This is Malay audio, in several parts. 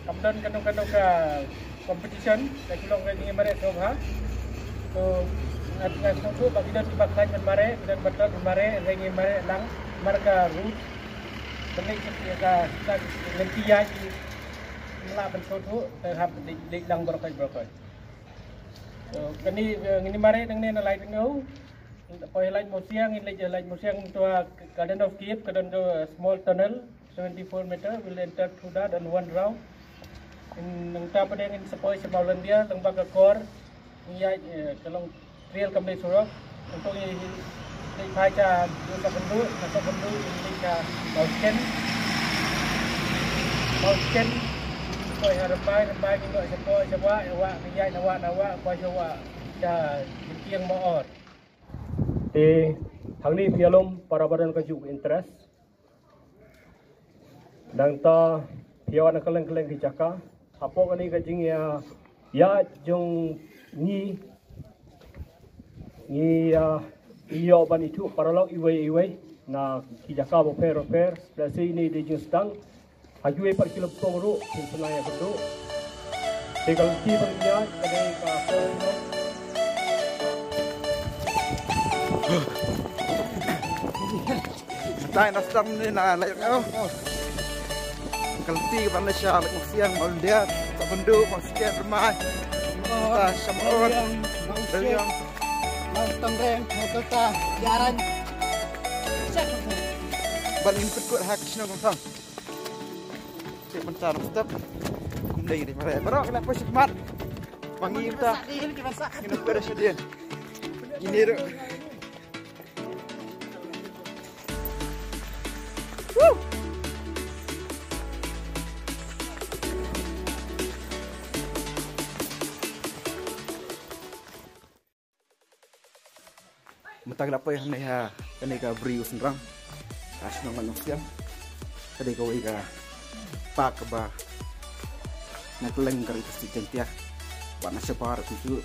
kemudian kanu ke competition dari long riding mare sobha to ngat tu bagi dan dipakai mare dan betul mare riding mare lang marga route benih ka lentia di melaban tu terhadap di lang berkai kini ini mare nang ni nalai tengau poi lain mosiang tu Garden of Kiev kadang tu small tunnel 74 meter will enter through that and one round nang tapa deng in sepoi sebalan dia lembag ke kor iya kalong trail kami surok untuk ini baca dua bendu ini ka mountain poi harapai ni sepoi sewa wa iya nawa poi sewa ja tiang moor thì tháng này phía lông para badan kaju interest dan ta phía anak keleng di Jaka apa kani kajing ya jong ni iyo ban itu para lok iwe na di Jaka bo per spesies ini di jeng sedang hajue per kilo pongru di senaya bedu tegal ki bangya kani ka Tay nasdam ni na layak ako. Kalti ka na siya siang mauldiat sa bundu masket rumah. Ta samot. Dalyang Tangren hotelta jaran. balin kut hak sino kong sang. Cek bentar step. Kumdai ni mare. Barok kena posisi mat. Panggil ta. Kena beres dia. Ini ro. Matag apa yang neha kani ka bri usnrang asno manusia kani ka wai ka pak ba nakleng kari pasti jentia bana separ kuju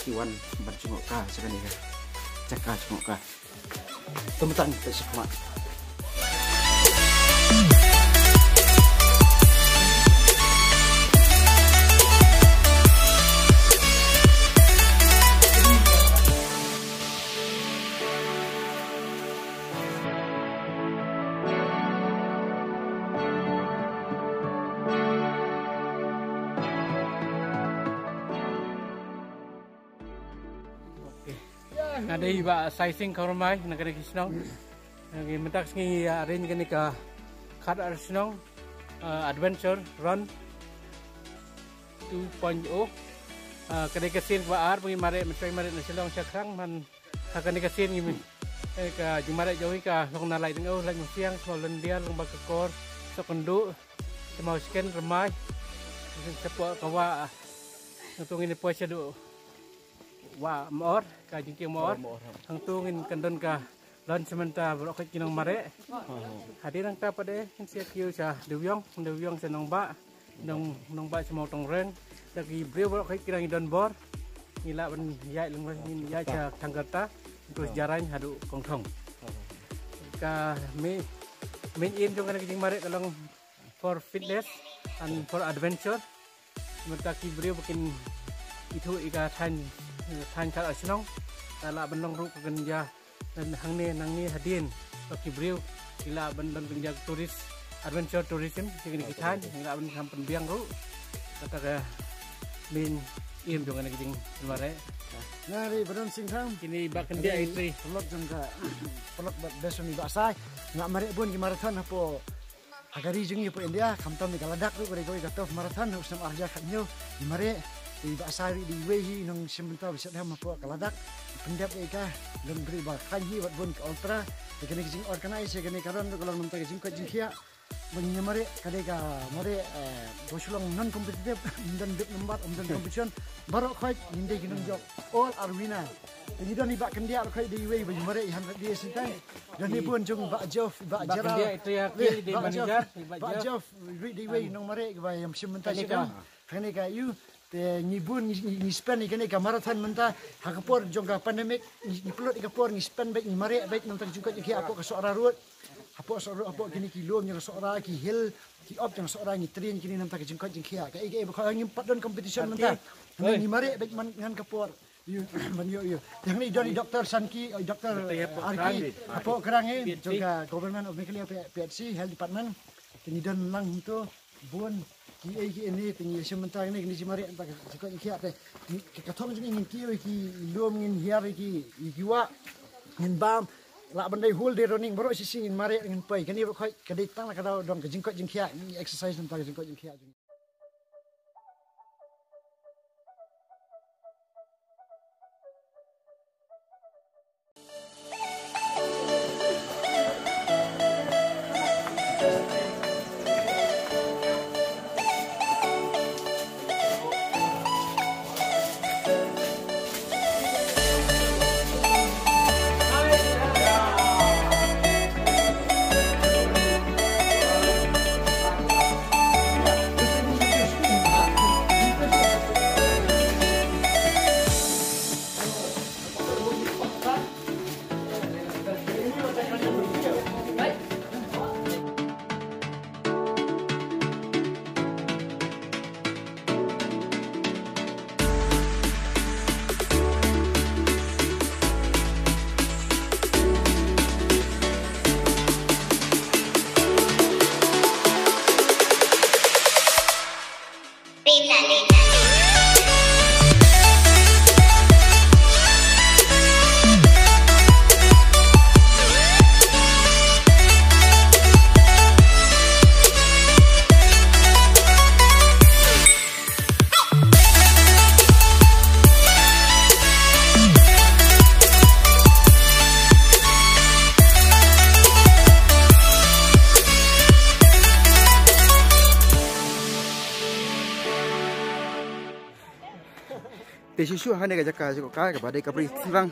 kiwan bercungok ka sekani ka caka cungok ka temutan sekma. Ada iba sizing kormai negara Kisnong. Ngi mentak ngi arrange gani ka khad Kisnong adventure run 2.0 kani kasin ba ar pengi mare mentai mare nasilong sakrang man kani kasin ngi ka jumare jowi ka long nalai tengau lai musiang solen dia long bakakor sokendu semau sken remai sepo kawa ntung ini puasa do wa mor ka jingking mor hang tungin kandon ka lon sementa brok kinong mare hadir nang ta pade sia kiu sa dewyong sa nong ba semau tong reng lagi breu brok kirang don bor ngila ban yai leng yai cha tanggarta terus jaran hadu kongthong ka main in jong kana jing mare kalong for fitness and for adventure mentaki breu bikin itu ika than kal asnong la benong ru genja dan hangne nangni hadin baki breu ila ben genja turis adventure tourism sing ni kithan ila ben sampen biang ru kata ka min im jong ana giding mare Nari beron singkang kini bak kendia itri pelok jengka pelok besoni basai ngak mare bun ki marathon apo agari jengi po India kamtam ni kaladak ru kore gatof marathon usam arja khanyo di mare di basari di wehi nong sementa bisa dah mapo kaladak pendap eka dan beri ba khanyi wat bun ke ultra kene jing organize kene karon kalau nonton jing ko jingkia menyamare kadeka mare bosulong non kompetitif dan big number dan competition baru khoi inde ginung jok all are winner jadi dan ibak kendia khoi di wehi bagi mare ihan dia sintai dan ni pun jong ba jof ba jara kendia itu ya kiri di manager ba jof di wehi nong mare ba yang sementa sedang kene ka you te nyibun ni spend ikene ka marathon menta hakapor jongga pandemic ni pelot ikapor ni spend baik ni mare baik nonton juga iki aku ka soara ruot Hapo kini kilom yang seorang ki hil ki op yang seorang ni train kini nam tak jengkot jengkia. Ka ige bakal ngim padon competition mentah. Ni mari baik ngan kapor. Yo. Yang ni doni Dr. Sanki, Dr. Arki. Hapo kerangi juga government of Mekelia PHC Health Department. Kini don lang tu bon ki ini tinggi sementara ini kini mari tak jengkot jengkia te. Kathong ngin ki lom ngin hiar ki jiwa ngin bam la bandai hul de running baru sisi ngin mari ngin pai kani khoi kadai tang la kadau dong ke jingkot jingkhia ni exercise tentang jingkot jingkhia. Susu hane ka jaka jiko ka badai ka beri serang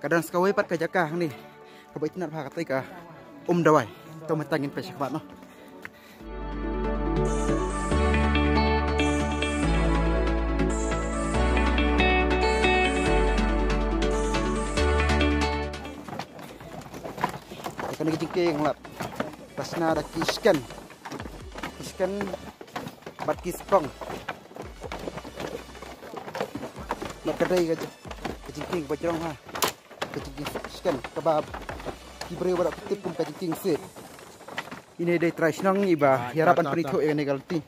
kadang sekawai pat ka jaka ni ka bai tinat pha ka tai ka dawai to matangin pe sakmat no kan jike yang lap pasna ada kiskan bat kispong nak kedai ke kecing bacrong ha kecing skan kebab kibri badak kutip pun kecing set ini dai try senang iba harapan perikho ini galti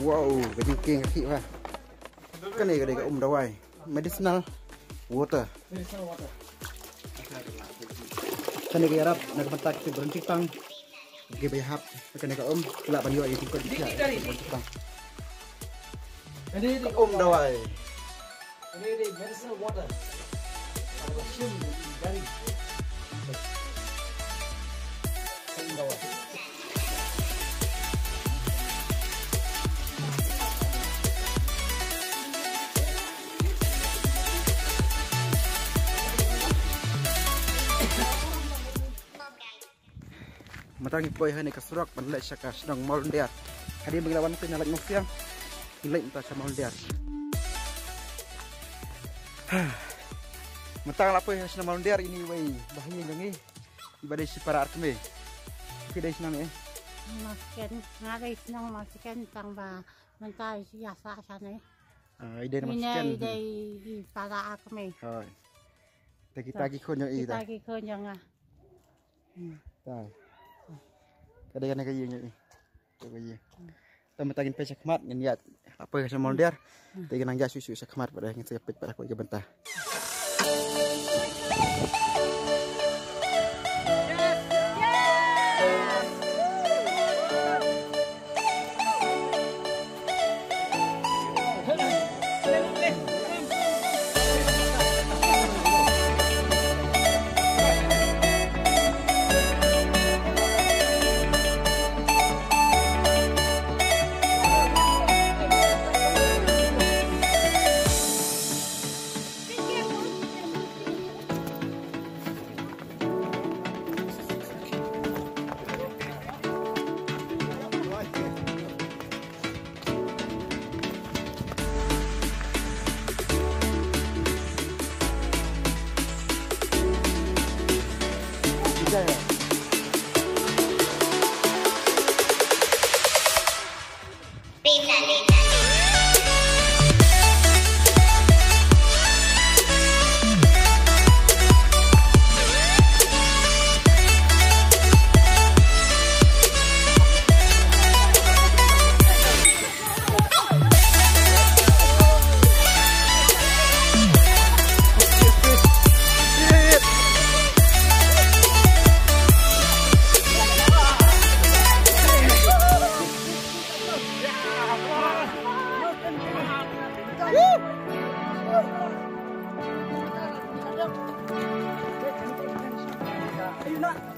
wow kecing kaki ha kan ni kedai ka dawai medicinal water kan ni harap nak bentak ke berhenti tang ge behap kan ka la ban yo ai tikot dia tang ini dawai ini medicinal water dari dawai matang ipoi hani ka surak ban lai saka senang mal dia hadi menglawan tu nalak ngofiang ilai entah sama dia matang lapoi senang mal dia ini wei bahaya jangi ibadai si para artme kidai senang masken ngagai senang masken tang ba mentai ya sa sana ide masken ide para artme hai tagi konyo ida tagi konyo nga tai kadang nak kaya ni, kaya. Tapi tagin pesek mat, ni lihat apa yang saya mau lihat. Tagin angja susu sekmat pada yang saya pet pada kau bentah. Jaya.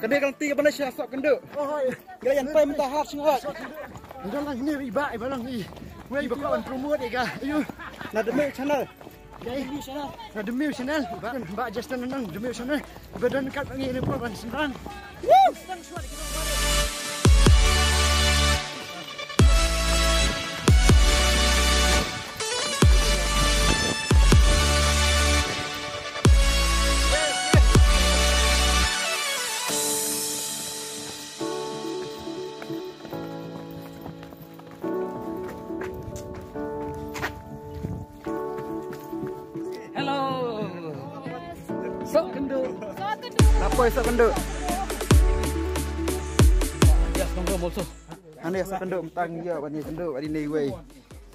Kena kang ti apa nak sok kena. Oh, Gila yang pai mentah hak singot. udah lah ini iba balang ni. Wei bakawan promote ega. Ayo. Na demi channel. Jadi na demi channel. Mbak Justin nang demi channel. Badan kat pangi ni pun ban sembrang. Sok kendo. Apa sok kendo? Ya, tunggu musuh. Ane sok kendo mentang ya bani kendo bani ni wei.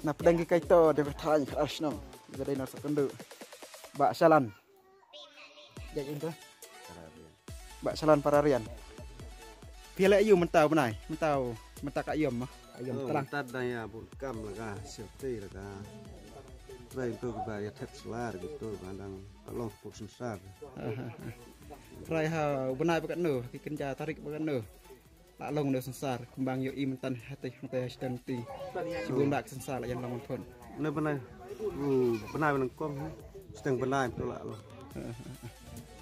Na pedang kai to de thany Arsenal. Jadi na sok kendo. Bak salan. Ya itu. Bak salan pararian. Piala ayu mentau benai. Mentau mentak ayam mah. Ayam terang. Tadanya pun kam lah safety lah kah. Try untuk bayar tax lah gitu bandang tolong pun sensar. Rai ha benai bakat no, kikenja tarik bakat no. Lak long no sensar, kembang yo mentan hati mate hastanti. Sibun bak sensar yang long pun. Benar benang kom, sedang benang betul lah.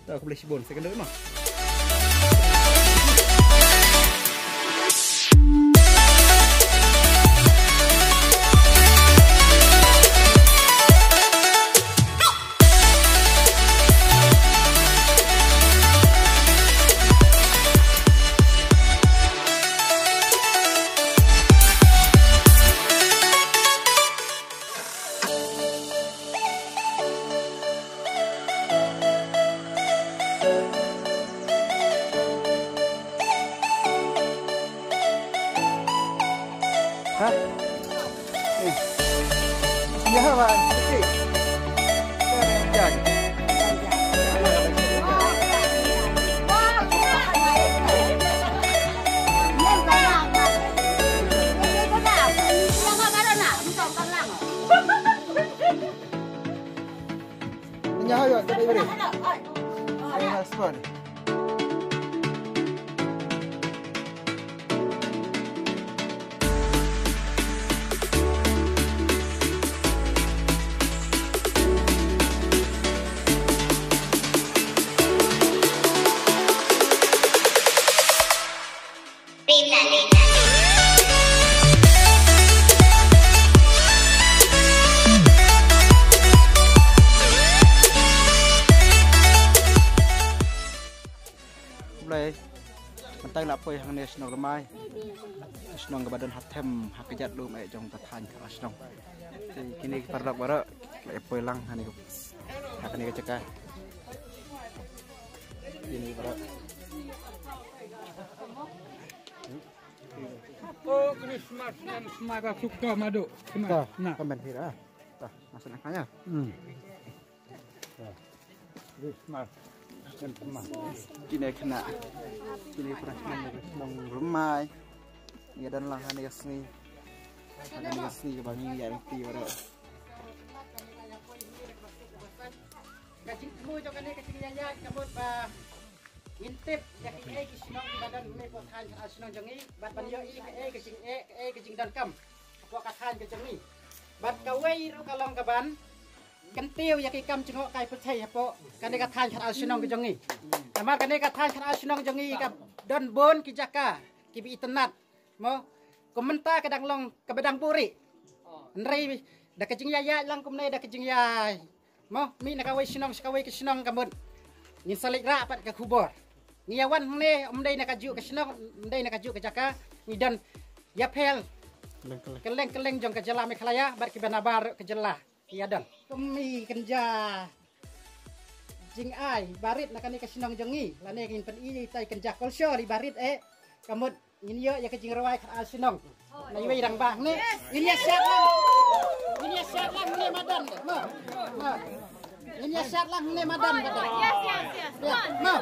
Tahu aku boleh sibun, saya kena mah. Hah? Ya, Pak. Okey. Ya. Ya, ayo, kita beri. Ya, spot. Mulai mentang nak poi hang nasional ramai. Nasional ke badan hatem hak kejat lu mai jong tathan ke nasional. Jadi kini pardak bara lai poi lang hani hak ni kecekah. Ini bara. Oh, kena smart ka suka madu. Nah, komen hira. Tah, masuk nakanya. Smart. Kini kena. Kini pernah senang ramai. Ni dan lang hani kasni. Hani kasni ke bangi yang ti bara. Kacing mu jo kene kacing nyanya kabut ba intip yak kisnong di badan me ko than asnong jangi bat ban yo kacing dan kam ko ka than ke jangi bat ka wei ru kalong ka ban kan tiêu yak kam cengok kai percai apo kane ka than asnong ke jangi amar kane ka than asnong jangi ka don bon ki jaka ki bi internet mo komenta kadang long ka badang puri nrei da kacing yaya lang kumne da kacing yai mo mi nakawai sinong sakawai ke sinong kamut ngin salik ra pat ka kubor ngiawan ne umdai nak kaju ke senong umdai nak kaju ke jaka ngidan yapel keleng jong ke jela Mekhlaya bar ki banabar ke jela kiadan kemi kenja jing ai barit nak ni ke senong jongi lane kin pen i tai kenja kolsyo li barit kamut ini ya ke jing rawai ke senong na iwe rang bang ne ini siap lang ne madan mo ini siap lang ne madan madan yes mo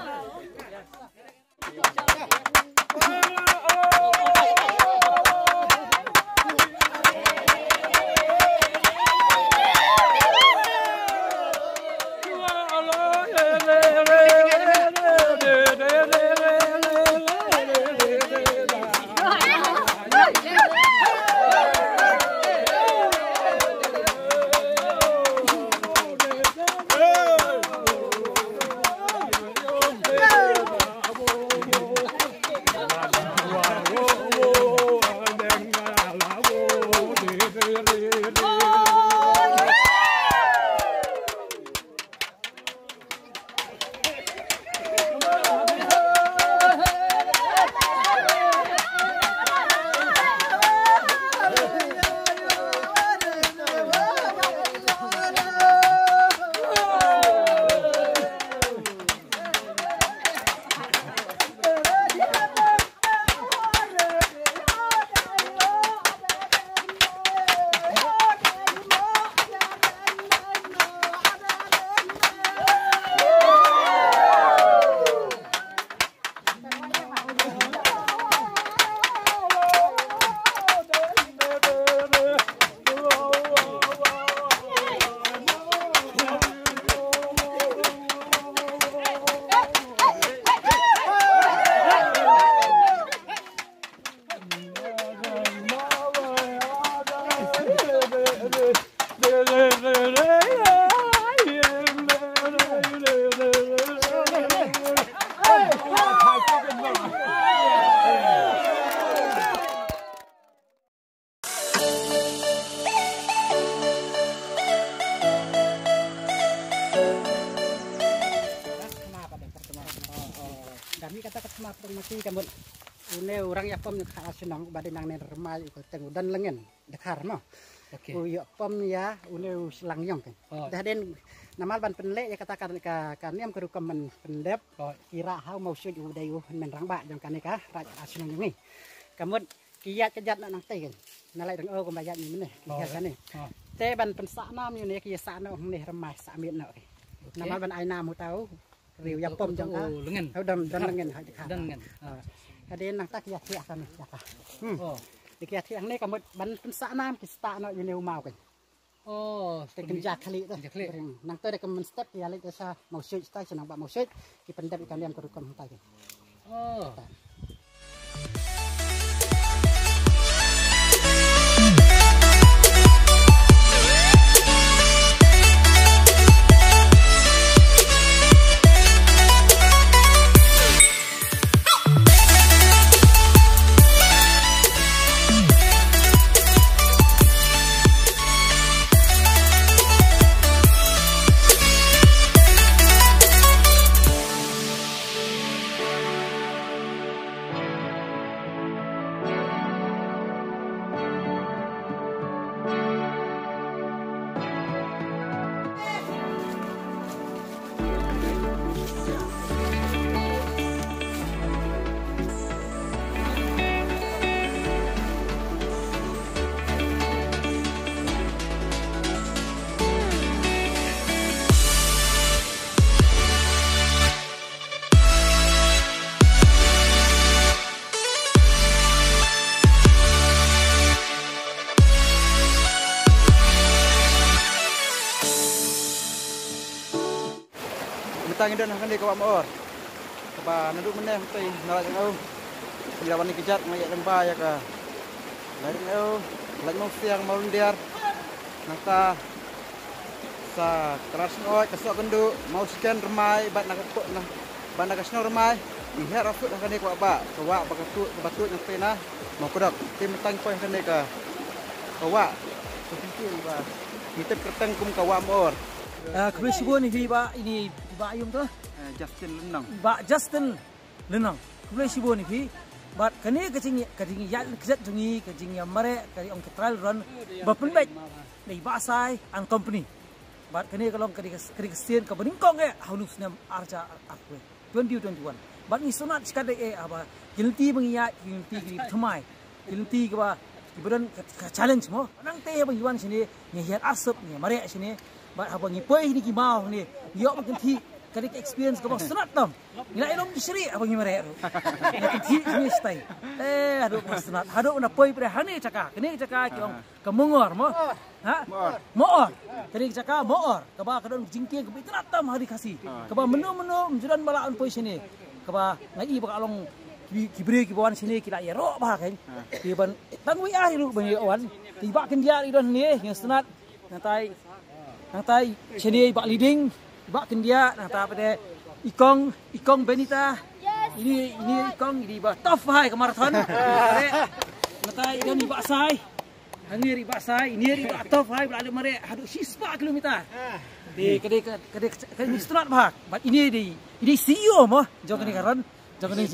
Kami kata sama permasi kamu une orang ya pom ka senang badai nang ner remai ko tengu dan lengen dekar no. Oke. Uyo pom ya une selangyong kan. Daden namal ban penle ya katakan ka niam ke rukaman pendep kira hau mau suju dayu men rangba jong kan ka raj asenang ni. Kamu kiat kejat nang teh kan. Nalai dang ko bayat ni meneh kiat kan ni. Te ban pensa nam yu ne kiat sa no ni remai sa mit no. Namal ban ai nam tahu riu ya pom jong ka lengen dan lengen ha dan lengen kaden nang tak ya tiak kan ya ka dikiat tiang ni kamu ban pensa nam ki sta no yu mau kan te kenja khali tu nang tu de kemen step ya le sa mau syut sta senang ba mau syut ki pendep ikan liam kerukum ta kan Tang dan akan dikawak mor. Keba naduk meneh mesti nalak au. Pengirawan ni kejat ngayak lembah ya ka. Lain au, lain mau siang mau lendiar. Nangka sa keras oi kesok genduk mau scan remai bat nak kok nah. Ban nak sno remai. Ihar afut akan dikawak ba. Kawak bakatut batut nang pena. Mau kodak tim tang poi akan dika. Kawak. Sekitu ba. Kita kerteng kum kawak mor. Kebetulan ini Pak Ayum tu. Justin Lenang. Pak Justin. lenang kublai sibo ni pi bat kane kacing ya kejat jungi kacing ya mare kari ong trial run bapenbet nei basai an company bat kane kalong kari kasian ka beningkong halus nam arja akwe 2021 bat ni sunat sekade aba guilty mengiya guilty thamai guilty ka ba ibadan challenge mo nang te bang yuan sini ngiat asap ni mare sini bat abang ngipoi ni ki mau ni yo makin thi kali experience ka bang sunat tam nila ilong disri abang ngimare makin thi ni stay aduh sunat hado na poi pre hani caka kini caka kiong kemongor mo ha moor kini caka moor ka ba kadon jingking ka sunat tam hari kasih ka ba menu menjudan balaan poi sini ka ba ngai ba along kibri kibawan sini kita ya ro ba kan kiban tangwi ah lu bang awan tiba kan dia idon ni yang sunat nantai sini bak leading bak kan dia nanta pada ikong benita ini ikong di ba top hai ke marathon nantai idon ni bak sai hangir bak sai ini ri bak top hai berada mare hadu 6 kilometer di kedai sunat bah bat ini di CEO mo jong ni karan jangan ni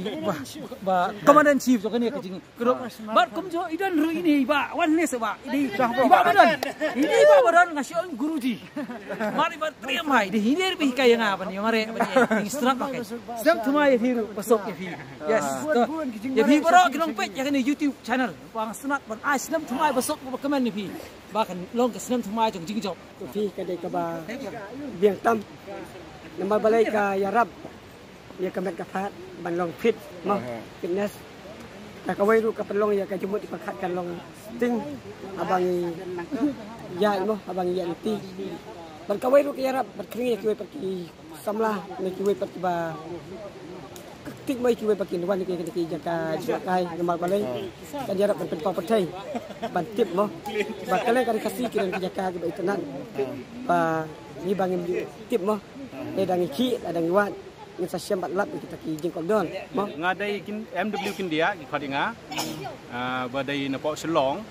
ba komandan chief jangan ni kecing keruk bat kumjo idan ru ini ba wan ni seba ini ba badan ngasih guruji mari ba triam hai di ini bi kaya ngapa ni mare ni strap pakai sem thumai hiru besok ya yes ya bi bro kinong page jangan ni YouTube channel bang sunat ban ai sem thumai besok ba komen ni bi ba kan long ke sem thumai jong jing jok fi kadai ka ba biang tam nama balai ka yarab ya kemet kapat ban long fit mau fitness tak kawai ru kapelong ya ka jumut dipakatkan long ting abang ya mo abang ya ti ban kawai ru ya rap ban kring ya kiwe paki samlah ne kiwe paki ba tik mai kiwe paki wan ki jaka jakai normal balai kan ya rap ban pen papatai ban tip mo ban kalen kari kasih kiran jaka ba itenan ba ni bangin tip mo dang ki dang wan sa siam bat lap kita ki jengkol don mo ngadai kin MW kin dia ki khadinga badai na po selong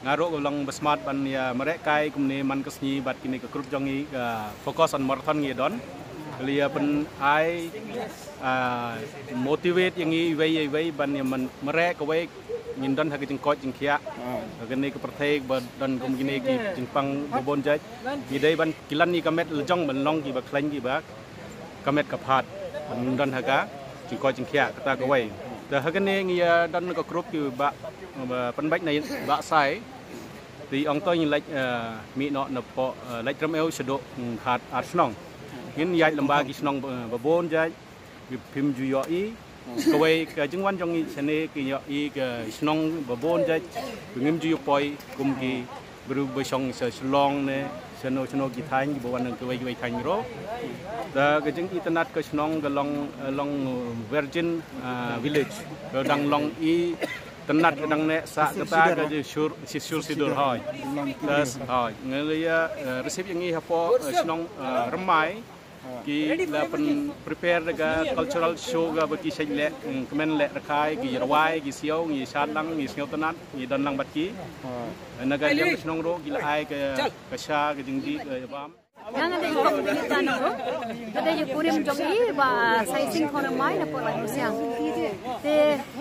ngaro golong besmat ban ya merek kai kumne man kesni bat kini ke grup jongi fokus on marathon ngi don lia pen ai motivate yang i wei ban ya man merek ko wei ngin don ha ki jengkot jengkia kini ke pertek dan kum kini ki jengpang bobon jaj ki dai ban kilan ni kamet lejong ban long ki ba klan ki ba kamet kapat dan haga jingkoi jingkia kata kawai dah haga ni ngia dan ko group ki ba penbaik nai ba sai di ong toy like mi no na po like ram el sedok khat arsenong ngin yai lamba ki snong babon jai phim ju yo i kawai ka jingwan jong i sene ki yo i ka snong babon jai ngim ju yo poi kum ki bru besong se slong ne chano ki thang ki bawan nang kawai thang ro da ke jing internet ke snong ga long virgin village dang long i tenat dang ne sa kata ga sur sidur hoi das hoi ngelia resep yang i hapo snong remai ki la pen prepare ga cultural show ga baki le kemen le rakai ki rawai ki siau ngi sadlang ngi siau tenat ngi dan lang batki naga yang snong ro gila ai ke sha ke jingdi ke bam yang ada ikut kita no ada je kurim jogi ba sizing khona mai na por lai siang te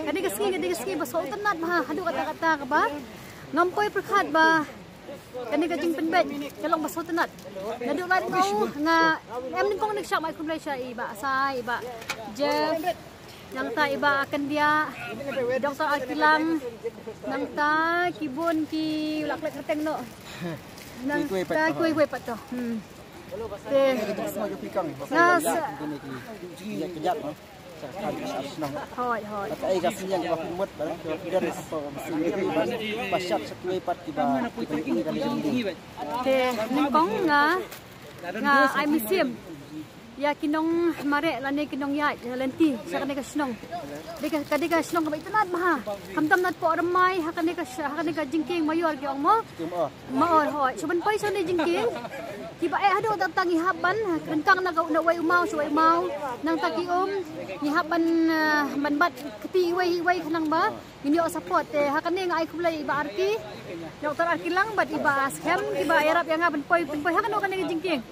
kadi keski ba so tenat ba hadu kata-kata ka ba ngampoi perkhat ba kani ka jing penbet kalong ba so tenat nadu lai ngau nga em ning kong nagsyak mai kumlai sya iba sai iba Jeff nang ta iba akan dia Dr. Alkilang nang ta kibun ki laklek keteng no nang ta kuy pato te nas kejap hoi ai ga sinyang ba kumut ba dan apa mesin basyat sekui pat tiba ini kali ini te ning kong nga ai museum ya kinong mare lane kinong ya lenti sakane ka snong deka snong ka itanat maha kamtam nat po ramai hakane ka jingking mayor ki ong mo maor hoi suban pai so ni jingking tiba hado tang ihaban kentang na wai umau so wai mau nang taki ni haban manbat keti wai kanang ba inyo support hakane nga ai kulay iba arki Dr. Arkilang bat iba scam iba erap yang ngaban poi hakano kanang jingking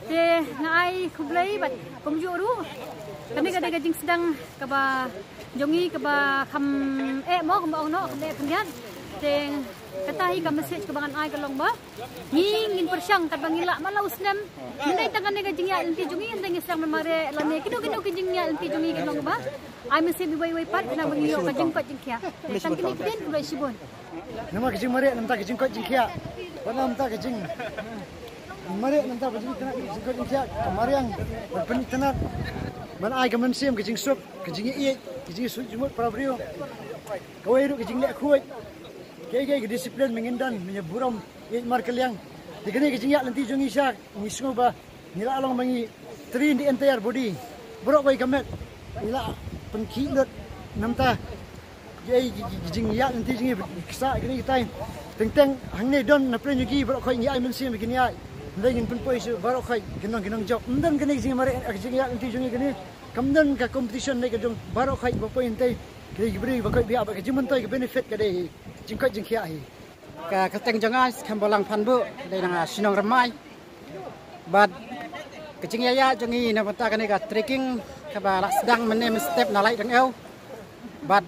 te ngai kublai bat komjuru Kani kada gajing sedang kaba jongi kaba kam mo kaba ono kaba pendian teng katahi ka message kebangan ai kalong ba ngin persyang kat bangila mala usnem mendai tangan ne gajing ya inti jongi enteng isang memare lane kido gajing ya inti jongi kalong ba ai mesti bi wai pat na bangiyo gajing pat jingkia tang kini kiden ulai sibon nama gajing mare namta gajing pat jingkia wana namta gajing mare namta gajing kena gajing pat jingkia kamariang berpenit tenat mana ai gaman sim gajing sup gajing ie gajing su jumut prabrio kawai ru gajing le khuai ke disiplin mengindan menyeburam ye markeliang digene gajing ya lanti jungi syak nisngo ba nila along mangi train the entire body borok bai kamet nila penkilut namta ye gajing ya lanti jungi ksa gini kitai teng hangne don na plan yugi borok khoi ngi ai mensim begini ai ndengin pun poi su borok khoi ginong job ndan gene gajing mare gajing ya lanti jungi gini kamdan ka competition ne gajong borok khoi bo poi entai ke beri bakoi biar bagi jimentai ke benefit ke dei jingkot jingkia hi ka keteng jangan kambolang panbu dei nang sinong remai bad kecing ya jongi na bata kan ka trekking ka ba sedang menem step na lai dang eu bad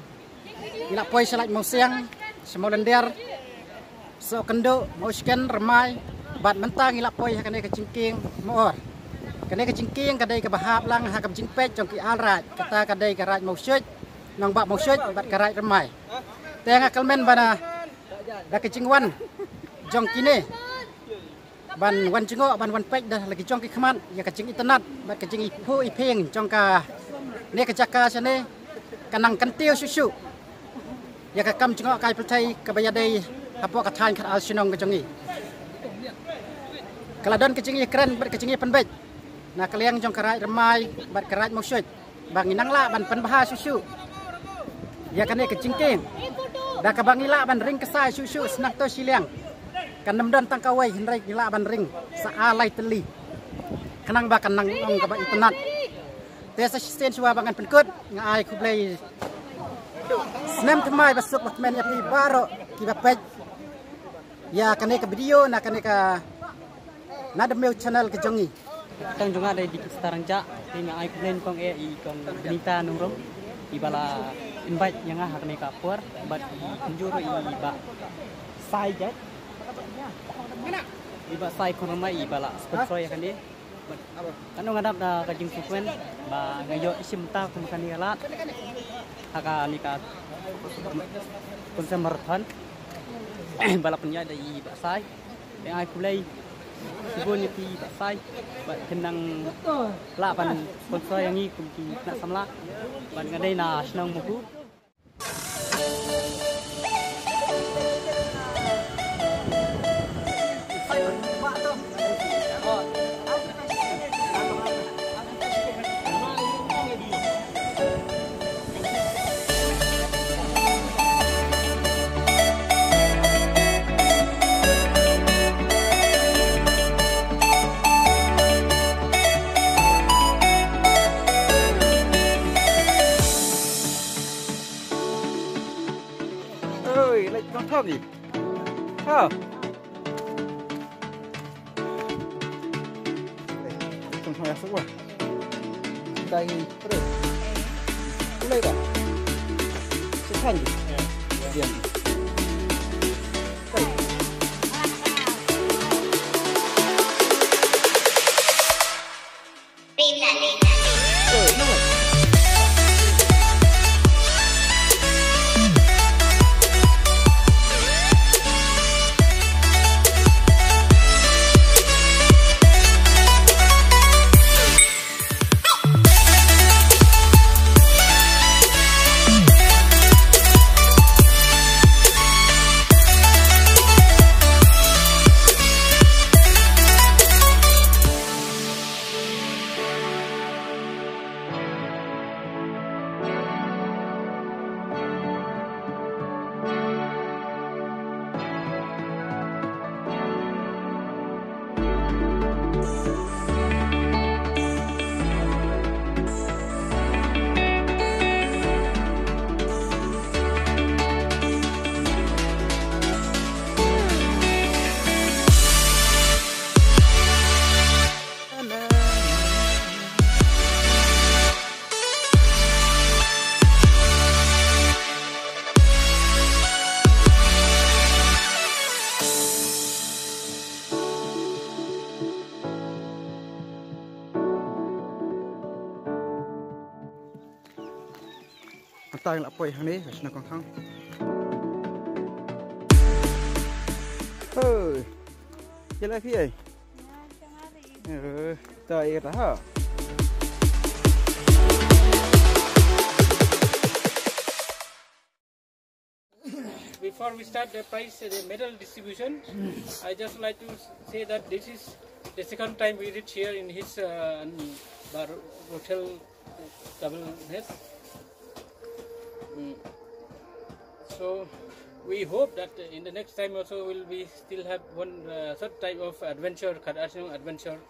ila poi salai mau siang semau lendir so kendo mau scan remai bad mentang ila poi kan ka cingking moor kan ka cingking ka dei ka bahap lang ha ka jingpet jong ki alrat kata ka dei ka raj mau syut nang bak mau syut bat ka raj remai tengah kelmen bana dah kecing wan jong kini ban wan jengo ban wan pek dah lagi jong ki khaman ya kecing internet bat kecing ipu ipeng jong ka ne ka jaka sane kanang kantiu susu ya ka kam jengo kai pertai ka bayadai apo ka than khat al sinong ka jongi kaladon kecing keren bat kecing penbej na kaliang jong ka raj remai bat ka raj mau syut bang inang la ban pen baha susu ya kan ke cingking dah ka bangila ban ring kesai susu senak to siliang kan nemdon tang kawai hendrai gila ban ring sa alai teli kenang ba kanang ong ka ba internet desa sen suwa bangan penkut ngai ku play snem temai basuk batman ya pi baro ki ba pej ya kan ke video na kan ka nademeu channel ke jongi tang jonga dai di sekarang ja tinga ai plan kong i kong benita nurung ibala invite yang hak ni ka puar bat juro iba sai jet iba sai korma ibala sponsor ya kan dia kan ngadap da kajing sekuen ba ngayo isim ta kum kan ni galat haka ni ka konsumer marathon bala punya da iba sai yang ai kulai Sibun ni tak sai, buat kenang lapan sponsor yang ni kumpi nak samla, buat ngadai na senang muku. Gì? Ha. Không phải số rồi. Đây đây. Đây cả. Sẽ thành gì? Tiền. style apa yang ni senang kong thang. Hoi, jalan piai. Tak air dah. Before we start the medal distribution, I just like to say that this is the second time we reach here in his bar hotel double nest. So we hope that in the next time also will still have one third type of adventure, Kardashian Adventure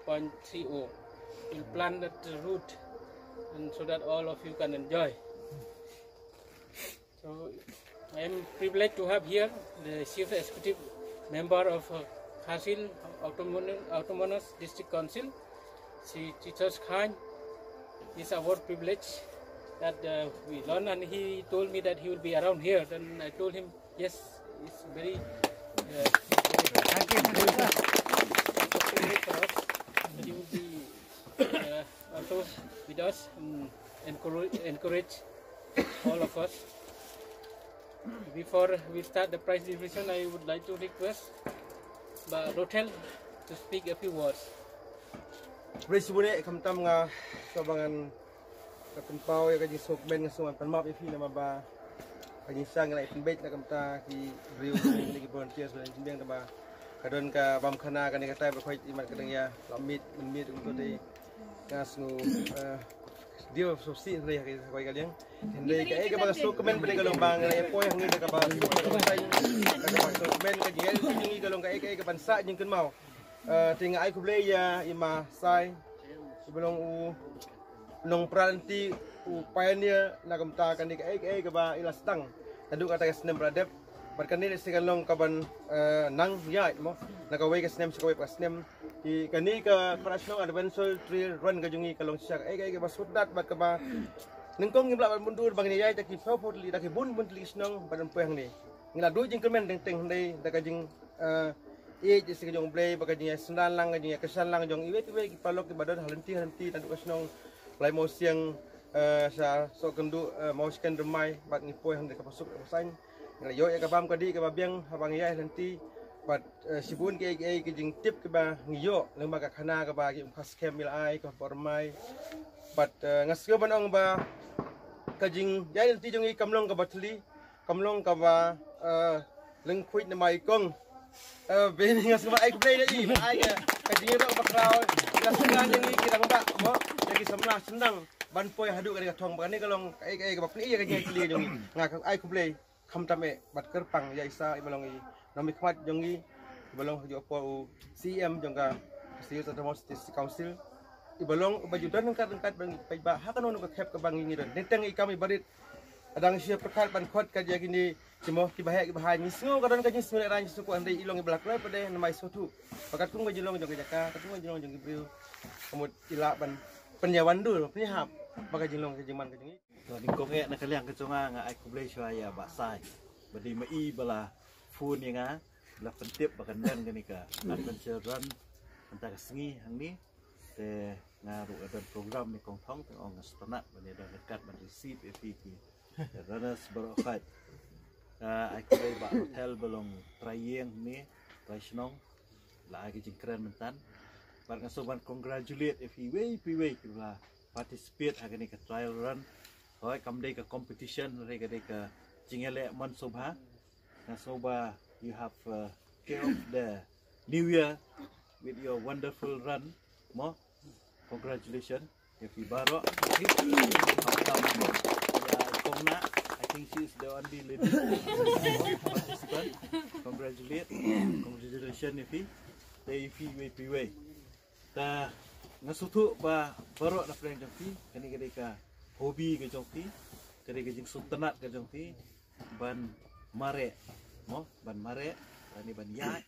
0.30. We'll plan that route, and so that all of you can enjoy. So I am privileged to have here the Chief Executive Member of Khasil Autonomous District Council, Sri Titus Khan. It's our privilege that we learn, and he told me that he will be around here. Then I told him, yes, it's very for us that he will be also with us and encourage all of us. Before we start the prize distribution, I would like to request Mbak Rothel to speak a few words. Presibune kamtam nga sabangan katempaw ya kaji sokben nga suman panmap ifi nama ba kaji sang nga ipenbet na kamta ki riu ni ki volunteers ben jimbeng ba kadon ka bam khana kan ka tay ba khoi imat kadang ya lamit mit untuk dei ngasnu dia sosial ni kaya kau kalian, hindi kaya kapag sukumen balik kalong bang na epoy ang hindi kapag sukumen kaya yung ikalong kaya kapag sa yung kunmaw, tinggal ay kublay ya ima say, ibalong nong pralanti pioneer na kamta kan kaya kapag ilastang, naduk kata kasnem pradep, berkanil sikalong kaban nang ya mo, nakaway kasnem sikaway kasnem. Kani ka Kardashian Adventure Trail Run kajungi kalong siya ay basudat bat ka ba nengkong ngibla mundur bang ni yai taki fawfot li taki bun li snong badan poyang ni ngila do jing kemen deng teng ndai da kajing jisi kajong play bakajing sendan lang kajing kesan lang jong iwet ki palok ki badan halenti tanduk snong lai mo siang sa so kendu mau scan remai bat ni poyang de ka pasuk pasain ngila yo ya ka bam kadi ka babiang habang yai halenti but sibun ke jing tip ke ba ngiyo lembaga khana ke ba ki khas kemil ai ko formai but ngasyo banong ba kajing jai ti jongi kamlong ka batli kamlong ka ba leng khuit na mai kong ben ngas ba ai ku play dai ai kajing ba bakraw ngasna jongi kirang ba mo jadi semla senang ban poi hadu ka thong ba ni kalong ai ka ba pli ka jai kli jongi ngak ai ku play kham tame bat kerpang ya isa ibalong i Nami khmat jongi ibalong jo po CM jongka Sri Autonomous District Council ibalong bajudan ngkat bang paiba hakan onu ka khep ka bang ngiran nenteng i kami barit adang siap perkal pan khot ka gini cimo ki bahaya ni sngo kadon ka ni sngo ran suku andai ilong iblak la pade namai sotu pakat kung bajulong jong jaka katung bajulong jong ibril kemud ila ban penyawan dul penyahap baka jilong ka jiman ka jongi to dingkong e na kaliang ka jonga nga ai kublai shwaya ba sai badi mai bala phun yang la pentip bakan dan gani ka adventure run antara sengi hang ni te ngaru ada program ni kong thong te ong astana bani dan dekat ban receive FPT runners berokhat ai kubai ba hotel belong trayeng ni traisnong la ai jing keren mentan bar ngasoban congratulate if we kula participate hagani ka trial run hoi kamdei ka competition rega dei ka jingele man sobha Soba, you have kicked off the new year with your wonderful run. Mo, congratulations. If you borrow, I think she is the only lady participant. Congratulations, Ifi. The Ifi way. Ta ngasutu ba borok na friend jongti. Kani ka hobi ke jongti. Kani ka jing sultanat ke jongti. Ban mare mo ban mare ani ban yai